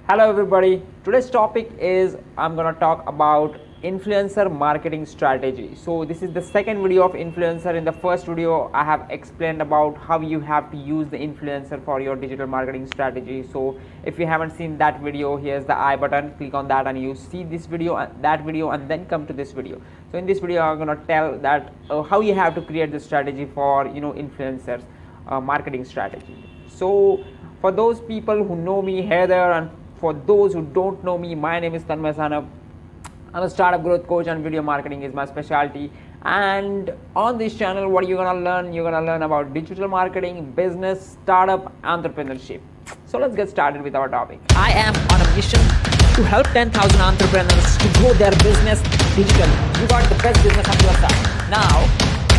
Hello everybody. Today's topic is I'm going to talk about influencer marketing strategy. So this is the second video of influencer. In the first video I have explained about how you have to use the influencer for your digital marketing strategy. So if you haven't seen that video, here's the I button, click on that and you see this video and that video and then come to this video. So in this video I'm going to tell that how you have to create the strategy for influencers marketing strategy. So for those people who know me, hey there, and for those who don't know me, my name is Tanmay Sanap. I'm a startup growth coach and video marketing is my specialty. And on this channel, what you're gonna learn? You're gonna learn about digital marketing, business, startup, entrepreneurship. So let's get started with our topic. I am on a mission to help 10,000 entrepreneurs to grow their business digitally. You got the best business on your side. Now,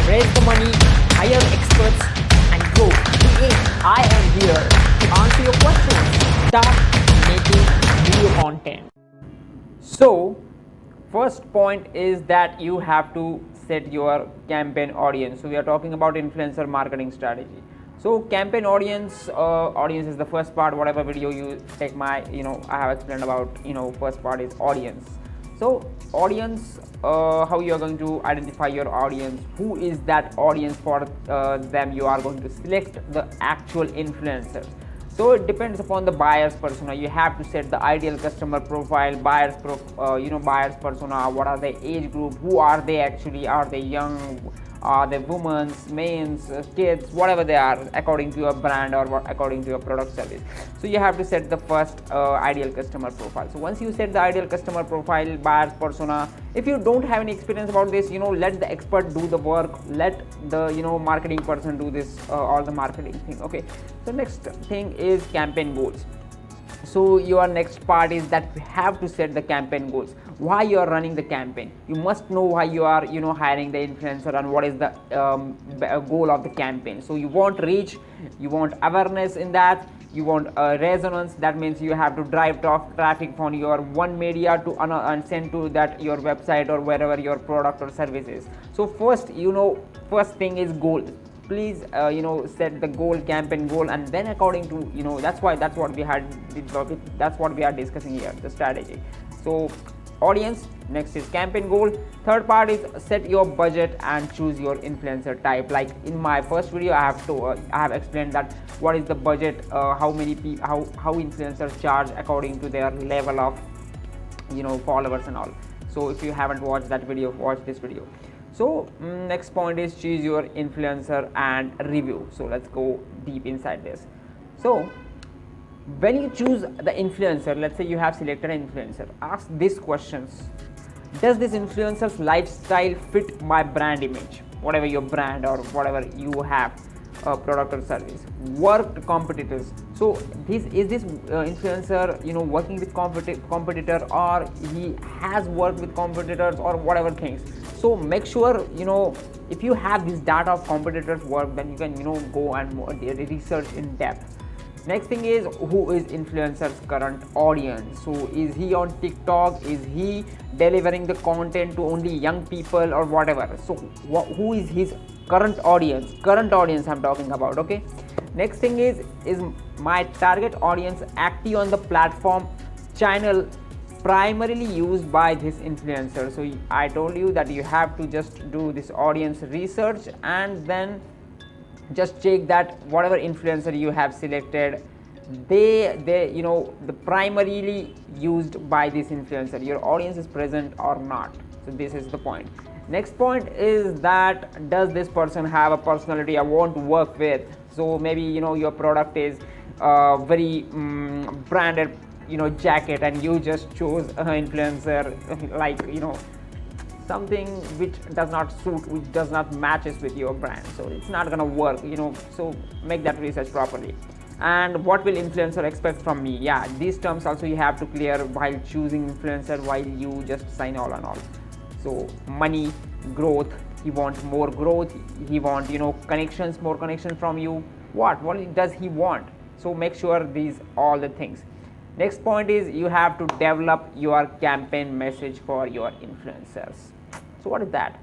raise the money, hire experts, and grow. I am here to answer your questions. Start making video content. So first point is that you have to set your campaign audience. So we are talking about influencer marketing strategy. So campaign audience is the first part. Whatever video you take my I have explained about first part is audience. So audience, how you are going to identify your audience, who is that audience. For them you are going to select the actual influencers. So it depends upon the buyer's persona. You have to set the ideal customer profile, buyer's persona. What are their age group? Who are they actually? Are they young? Are they women, men, kids, whatever they are, according to your brand or according to your product service. So you have to set the first ideal customer profile. So once you set the ideal customer profile, buyer's persona, if you don't have any experience about this, let the expert do the work. Let the marketing person do this all the marketing thing. Okay. So next thing is campaign goals. So your next part is that you have to set the campaign goals. Why you are running the campaign? You must know why you are hiring the influencer and what is the goal of the campaign. So you want reach, you want awareness in that, you want resonance. That means you have to drive traffic from your one media to another and send to that your website or wherever your product or service is. So first first thing is goal. Please set the goal, campaign goal, and then according to that's what we are discussing here, the strategy. So audience, next is campaign goal. Third part is set your budget and choose your influencer type. Like in my first video I have explained that what is the budget, how many people, how influencers charge according to their level of followers and all. So if you haven't watched that video, watch this video. So next point is choose your influencer and review. So let's go deep inside this. So when you choose the influencer, let's say you have selected an influencer, ask these questions. Does this influencer's lifestyle fit my brand image? Whatever your brand or whatever you have, product or service. Worked competitors. So this influencer working with competitor, or he has worked with competitors or whatever things. So make sure if you have this data of competitors work, then you can go and research in depth. Next thing is, who is influencer's current audience? So is he on TikTok? Is he delivering the content to only young people or whatever? So who is his current audience? Current audience I'm talking about. Okay. Next thing is my target audience active on the platform channel primarily used by this influencer? So I told you that you have to just do this audience research and then just check that whatever influencer you have selected, they the primarily used by this influencer, your audience is present or not. So this is the point. Next point is that does this person have a personality I want to work with? So maybe your product is very branded jacket, and you just chose an influencer like something which does not suit, which does not matches with your brand. So it's not gonna work. So make that research properly. And what will influencer expect from me? Yeah, these terms also you have to clear while choosing influencer, while you just sign all and all. So money, growth, he wants more growth, he want connections, more connections from you. What does he want? So make sure these all the things. Next point is you have to develop your campaign message for your influencers. So what is that?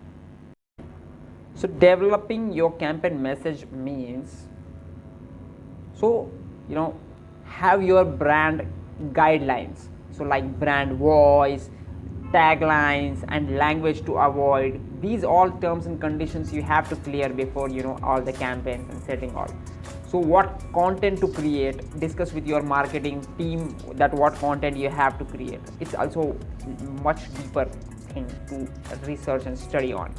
So developing your campaign message means, so have your brand guidelines, so like brand voice, taglines and language to avoid. These all terms and conditions you have to clear before all the campaigns and setting all. So what content to create, discuss with your marketing team that what content you have to create. It's also much deeper thing to research and study on.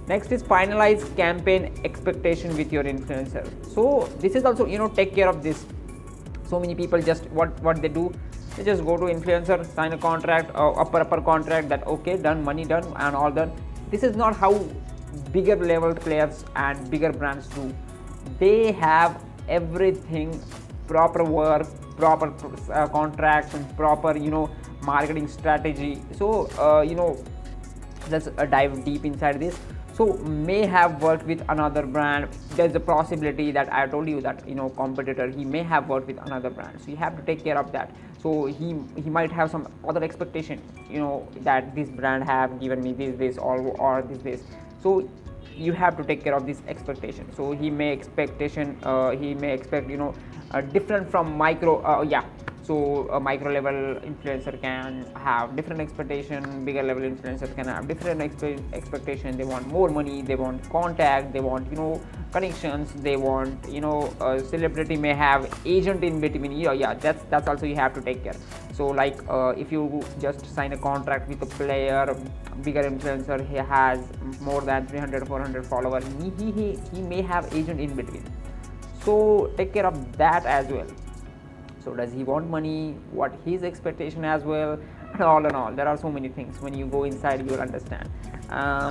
Next is finalize campaign expectation with your influencer. So this is also take care of this. So many people just what they do, they just go to influencer, sign a contract, upper contract, that okay, done, money done and all done. This is not how bigger level players and bigger brands do. They have everything, proper work, proper contracts and proper marketing strategy. So let's dive deep inside this. So may have worked with another brand. There's a possibility that I told you that competitor, he may have worked with another brand, so you have to take care of that. So he might have some other expectation, that this brand have given me this or this. So you have to take care of this expectation. So he may expect different from micro. So a micro level influencer can have different expectation, bigger level influencers can have different expectation. They want more money, they want contact, they want connections, they want a celebrity may have agent in between. That's also you have to take care. So like if you just sign a contract with a player, bigger influencer, he has more than 300-400 followers, he may have agent in between. So take care of that as well. So does he want money, what his expectation as well, and all. There are so many things. When you go inside, you will understand.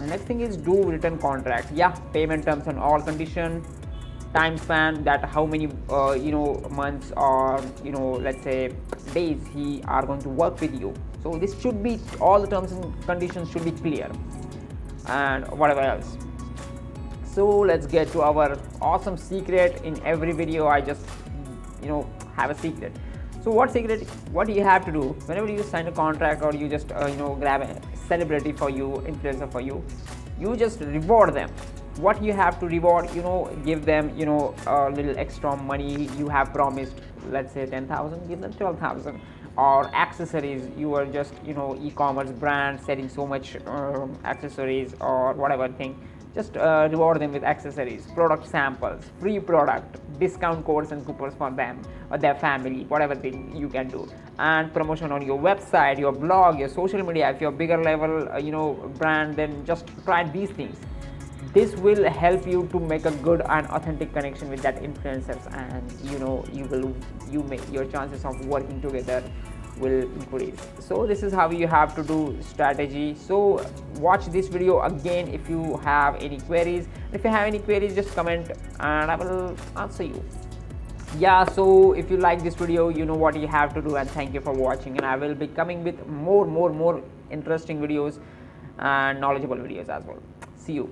Next thing is do written contract. Payment terms and all condition, time span, that how many months or let's say days he are going to work with you. So this should be, all the terms and conditions should be clear, and whatever else. So let's get to our awesome secret. In every video I just have a secret. So what secret, what you have to do whenever you sign a contract or you just grab a celebrity for you, influencer for you, you just reward them. What you have to reward, give them a little extra money. You have promised, let's say 10,000, give them 12,000. Or accessories, you are just e-commerce brand selling so much accessories or whatever thing, just reward them with accessories, product samples, free product, discount codes and coupons for them or their family, whatever thing you can do. And promotion on your website, your blog, your social media. If you're bigger level brand, then just try these things. This will help you to make a good and authentic connection with that influencers, and your chances of working together will increase. So this is how you have to do strategy. So watch this video again if you have any queries. If you have any queries, just comment and I will answer you. So if you like this video, you know what you have to do, and thank you for watching, and I will be coming with more interesting videos and knowledgeable videos as well. See you.